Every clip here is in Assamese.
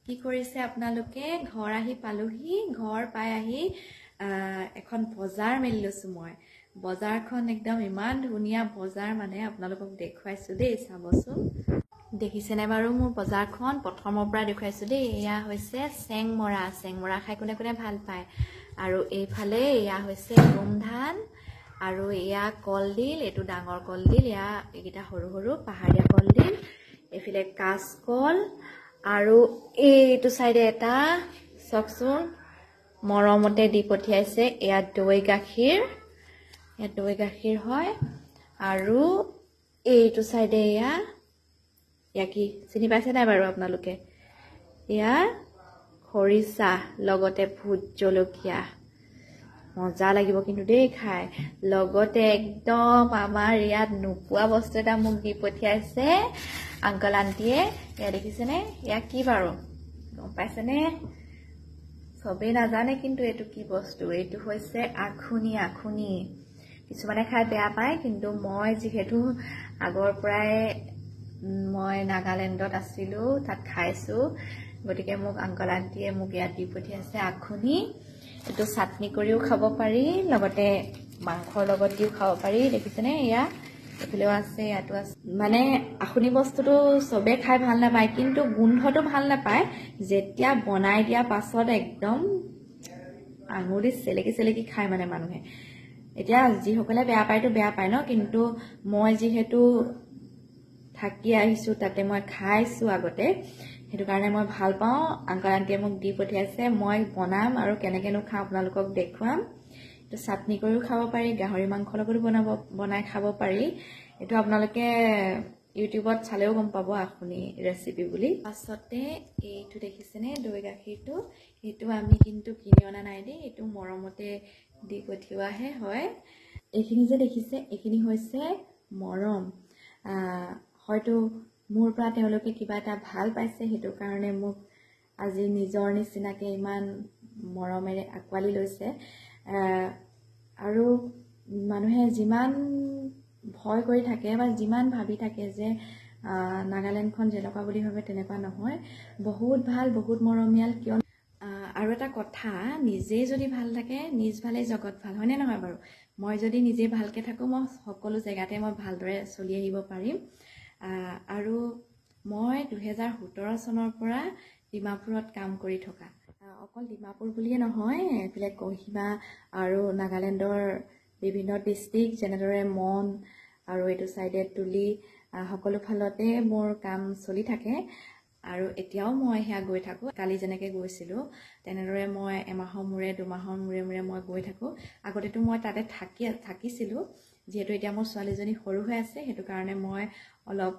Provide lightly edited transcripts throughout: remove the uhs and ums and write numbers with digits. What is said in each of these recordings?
কি কৰিছে আপোনালোকে? ঘৰ আহি পালোহি। ঘৰ পাই আহি এখন বজাৰ মেলি লৈছো মই। বজাৰখন একদম ইমান ধুনীয়া বজাৰ, মানে আপোনালোকক দেখুৱাইছো দেই, চাবচোন। দেখিছেনে বাৰু মোৰ বজাৰখন? প্ৰথমৰ পৰা দেখুৱাইছো দেই। এয়া হৈছে চেংমৰা। চেংমৰা খাই কোনে কোনে ভাল পায়। আৰু এইফালে এয়া হৈছে গোমধান, আৰু এয়া কলডিল। এইটো ডাঙৰ কলডিল, এয়া এইকেইটা সৰু সৰু পাহাৰীয়া কলডিল। এইফালে কাচকল, আৰু এইটো চাইডে এটা চাওকচোন মৰমতে দি পঠিয়াইছে, এয়া দৈ গাখীৰ। ইয়াত দৈ গাখীৰ হয়। আৰু এইটো চাইডে এয়া কি চিনি পাইছে নাই বাৰু আপোনালোকে? এয়া খৰিচা, লগতে ভোট জলকীয়া। মজা লাগিব কিন্তু দেই খাই। লগতে একদম আমাৰ ইয়াত নোপোৱা বস্তু এটা মোক দি পঠিয়াইছে আংকল আন্টিয়ে। এয়া দেখিছেনে? এয়া কি বাৰু গম পাইছেনে? চবেই নাজানে কিন্তু এইটো কি বস্তু। এইটো হৈছে আখুনি। আখুনি কিছুমানে খাই বেয়া পায়, কিন্তু মই যিহেতু আগৰ পৰাই মই নাগালেণ্ডত আছিলো, তাত খাইছো, গতিকে মোক আংকল আন্টিয়ে মোক ইয়াত দি পঠিয়াইছে আখুনি। এইটো চাটনি কৰিও খাব পাৰি, লগতে মাংসৰ লগত দিও খাব পাৰি। দেখিছেনে? এয়া এইফালেও আছে, ইয়াতো আছে। মানে আখুনি বস্তুটো চবে খাই ভাল নাপায়, কিন্তু গোন্ধটো ভাল নাপায়। যেতিয়া বনাই দিয়া পাছত একদম আঙুলি চেলেকি চেলেকি খায় মানে মানুহে। এতিয়া যিসকলে বেয়া পায়তো বেয়া পায় ন, কিন্তু মই যিহেতু থাকি আহিছো, তাতে মই খাইছো আগতে, সেইটো কাৰণে মই ভাল পাওঁ। আংকল আন্টিয়ে মোক দি পঠিয়াইছে, মই বনাম আৰু কেনেকেনো খাওঁ আপোনালোকক দেখুৱাম। এইটো চাটনি কৰিও খাব পাৰি, গাহৰি মাংসৰ লগতো বনাই খাব পাৰি। এইটো আপোনালোকে ইউটিউবত চালেও গম পাব আখুনি ৰেচিপি বুলি। পাছতে এইটো দেখিছেনে দৈ গাখীৰটো? এইটো আমি কিন্তু কিনি অনা নাই দেই, এইটো মৰমতে দি পঠিওৱাহে হয়। এইখিনি যে দেখিছে, এইখিনি হৈছে মৰম। হয়তো মোৰ পৰা তেওঁলোকে কিবা এটা ভাল পাইছে, সেইটো কাৰণে মোক আজি নিজৰ নিচিনাকে ইমান মৰমেৰে আঁকোৱালি লৈছে। আৰু মানুহে যিমান ভয় কৰি থাকে বা যিমান ভাবি থাকে যে নাগালেণ্ডখন যেনেকুৱা বুলি ভাবে, তেনেকুৱা নহয়। বহুত ভাল, বহুত মৰমীয়াল। কিয় আৰু এটা কথা, নিজেই যদি ভাল থাকে, নিজ ভালেই জগত ভাল, হয়নে নহয় বাৰু? মই যদি নিজে ভালকে থাকোঁ, মই সকলো জেগাতে মই ভালদৰে চলি আহিব পাৰিম। আৰু মই 2017 চনৰ পৰা ডিমাপুৰত কাম কৰি থকা। অকল ডিমাপুৰ বুলিয়ে নহয়, এইফালে কহিমা আৰু নাগালেণ্ডৰ বিভিন্ন ডিষ্ট্ৰিক্ট, যেনেদৰে মন আৰু এইটো চাইডে তুলি, সকলো ফালতে মোৰ কাম চলি থাকে। আৰু এতিয়াও মই সেয়া গৈ থাকোঁ। কালি যেনেকৈ গৈছিলোঁ, তেনেদৰে মই এমাহৰ মূৰে দুমাহৰ মূৰে মূৰে মই গৈ থাকোঁ। আগতেতো মই তাতে থাকিছিলোঁ, যিহেতু এতিয়া মোৰ ছোৱালীজনী সৰু হৈ আছে, সেইটো কাৰণে মই অলপ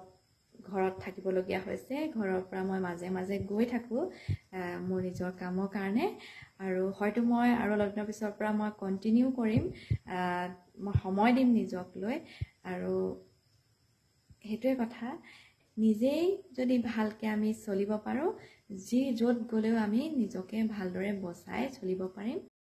ঘৰত থাকিবলগীয়া হৈছে। ঘৰৰ পৰা মই মাজে মাজে গৈ থাকোঁ মোৰ নিজৰ কামৰ কাৰণে। আৰু হয়তো মই আৰু অলপ দিনৰ পিছৰ পৰা মই কণ্টিনিউ কৰিম, মই সময় দিম নিজক লৈ। আৰু সেইটোৱে কথা, নিজেই যদি ভালকৈ আমি চলিব পাৰোঁ, য'ত গ'লেও আমি নিজকে ভালদৰে বচাই চলিব পাৰিম।